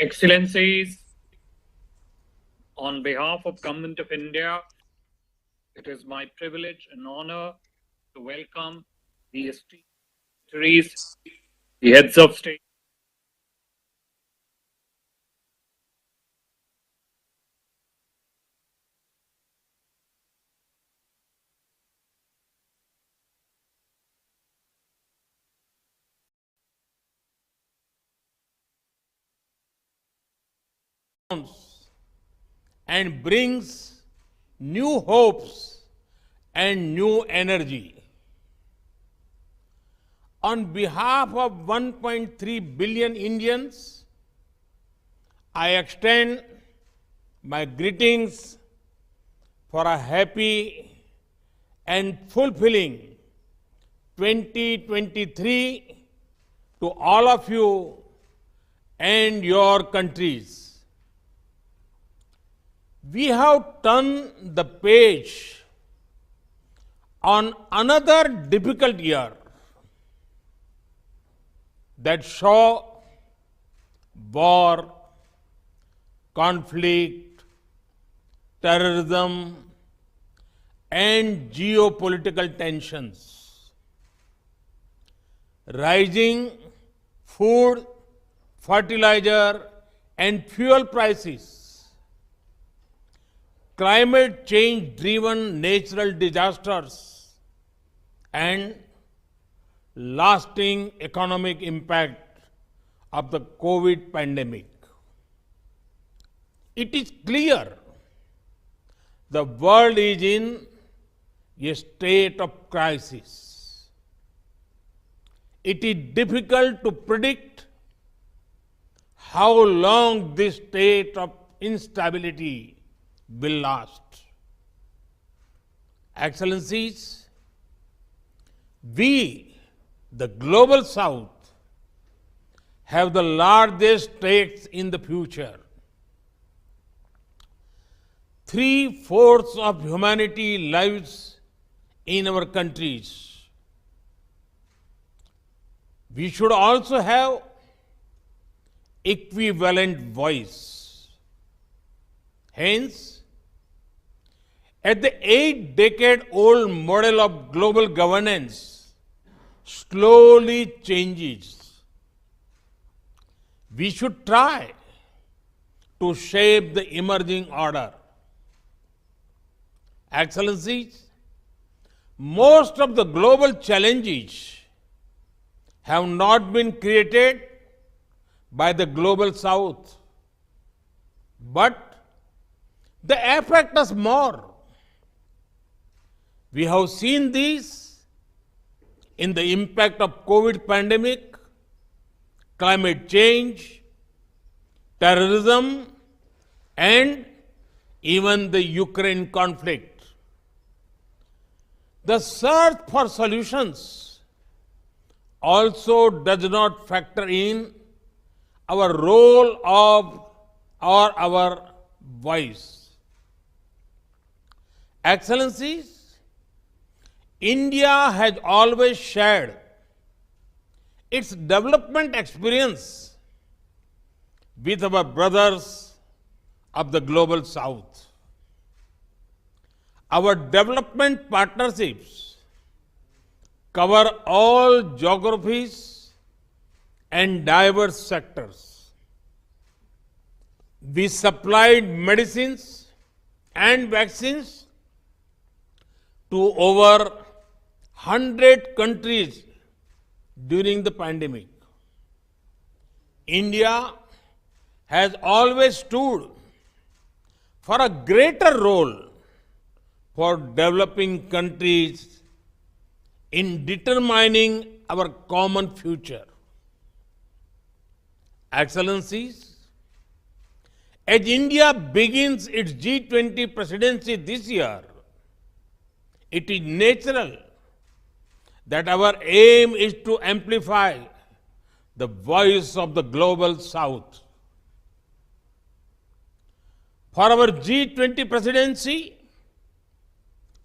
Excellencies, on behalf of Government of India, it is my privilege and honor to welcome the esteemed dignitaries, the heads of state, and brings new hopes and new energy. On behalf of 1.3 billion Indians, I extend my greetings for a happy and fulfilling 2023 to all of you and your countries. We have turned the page on another difficult year that saw war, conflict, terrorism, and geopolitical tensions. Rising food, fertilizer, and fuel prices, climate change driven natural disasters, and lasting economic impact of the COVID pandemic. It is clear the world is in a state of crisis. It is difficult to predict how long this state of instability will last. Excellencies, we, the global south, have the largest stakes in the future. 3/4 of humanity lives in our countries. We should also have equivalent voice. Hence, at the 8-decade-old model of global governance slowly changes, we should try to shape the emerging order. Excellencies, most of the global challenges have not been created by the global south, but they affect us more. We have seen this in the impact of COVID pandemic, climate change, terrorism, and even the Ukraine conflict. The search for solutions also does not factor in our role of or our voice. Excellencies, India has always shared its development experience with our brothers of the global south. Our development partnerships cover all geographies and diverse sectors. We supplied medicines and vaccines to over 100 countries during the pandemic. India has always stood for a greater role for developing countries in determining our common future. Excellencies, as India begins its G20 presidency this year, it is natural that our aim is to amplify the voice of the global south. For our G20 presidency,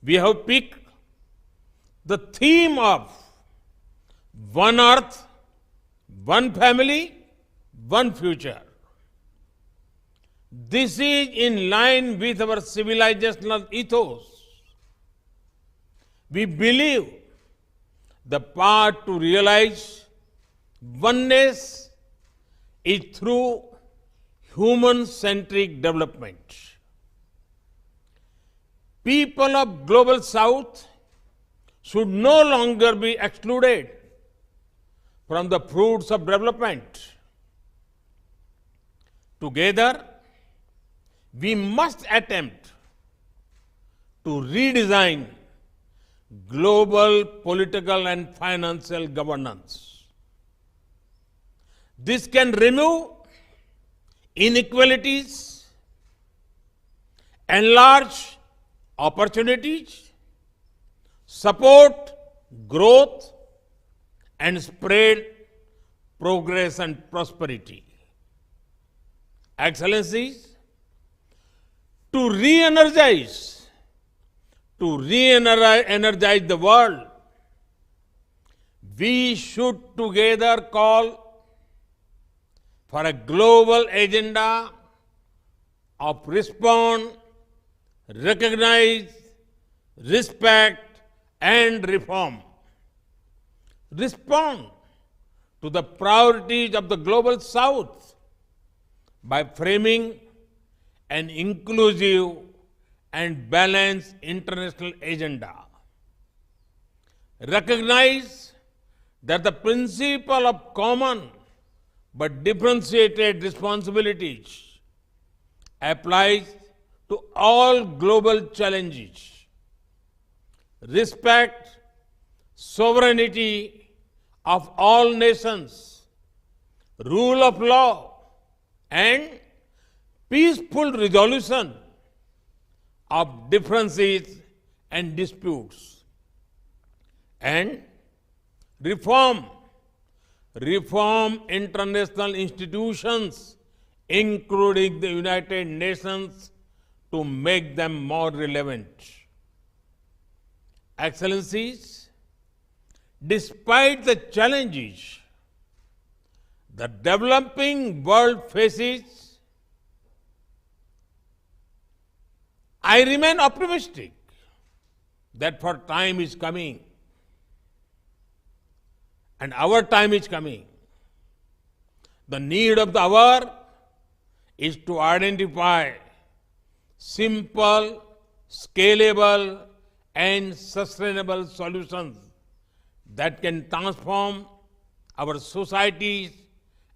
we have picked the theme of One Earth, One Family, One Future. This is in line with our civilizational ethos. We believe the path to realize oneness is through human-centric development. People of Global South should no longer be excluded from the fruits of development. Together, we must attempt to redesign global political and financial governance. This can remove inequalities, enlarge opportunities, support growth, and spread progress and prosperity. Excellencies, to re-energize the world, we should together call for a global agenda of respond, recognize, respect, and reform. Respond to the priorities of the Global South by framing an inclusive and balanced international agenda. Recognize that the principle of common but differentiated responsibilities applies to all global challenges. Respect sovereignty of all nations, rule of law, and peaceful resolution of differences and disputes. And reform international institutions, including the United Nations, to make them more relevant. Excellencies, despite the challenges the developing world faces, I remain optimistic that for time is coming, and our time is coming. The need of the hour is to identify simple, scalable, and sustainable solutions that can transform our societies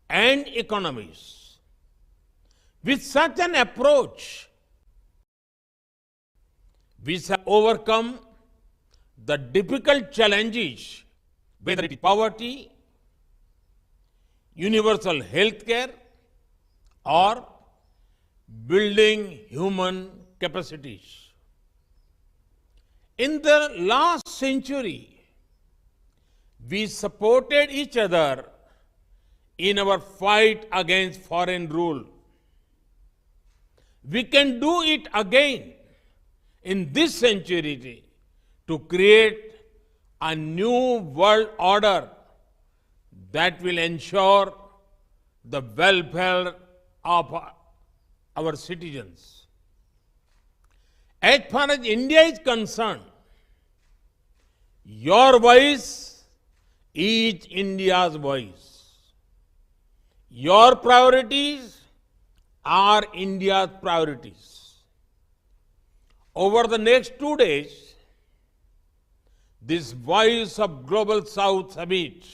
and economies. With such an approach, we shall overcome the difficult challenges, whether it is poverty, universal health care, or building human capacities. In the last century, we supported each other in our fight against foreign rule. We can do it again in this century to create a new world order that will ensure the welfare of our citizens. As far as India is concerned, your voice is India's voice. Your priorities are India's priorities. Over the next 2 days, this Voice of Global South Summit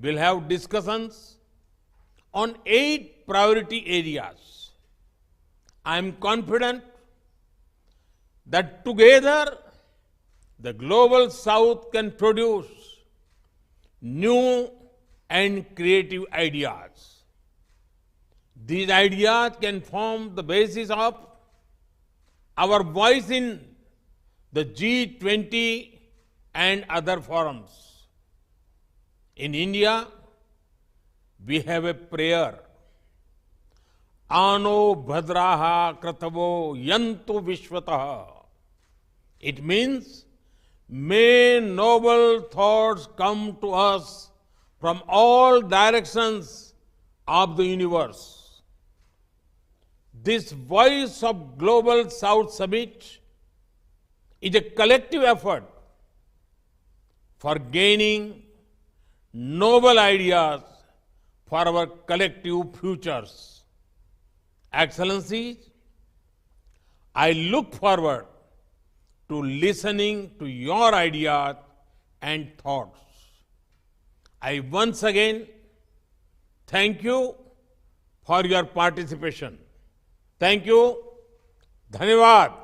will have discussions on 8 priority areas. I am confident that together the Global South can produce new and creative ideas. These ideas can form the basis of our voice in the G20 and other forums. In India, we have a prayer. Ano bhadraha kratavo yantu vishwataha. It means, may noble thoughts come to us from all directions of the universe. This Voice of Global South Summit is a collective effort for gaining noble ideas for our collective futures. Excellencies, I look forward to listening to your ideas and thoughts. I once again thank you for your participation. Thank you. धन्यवाद.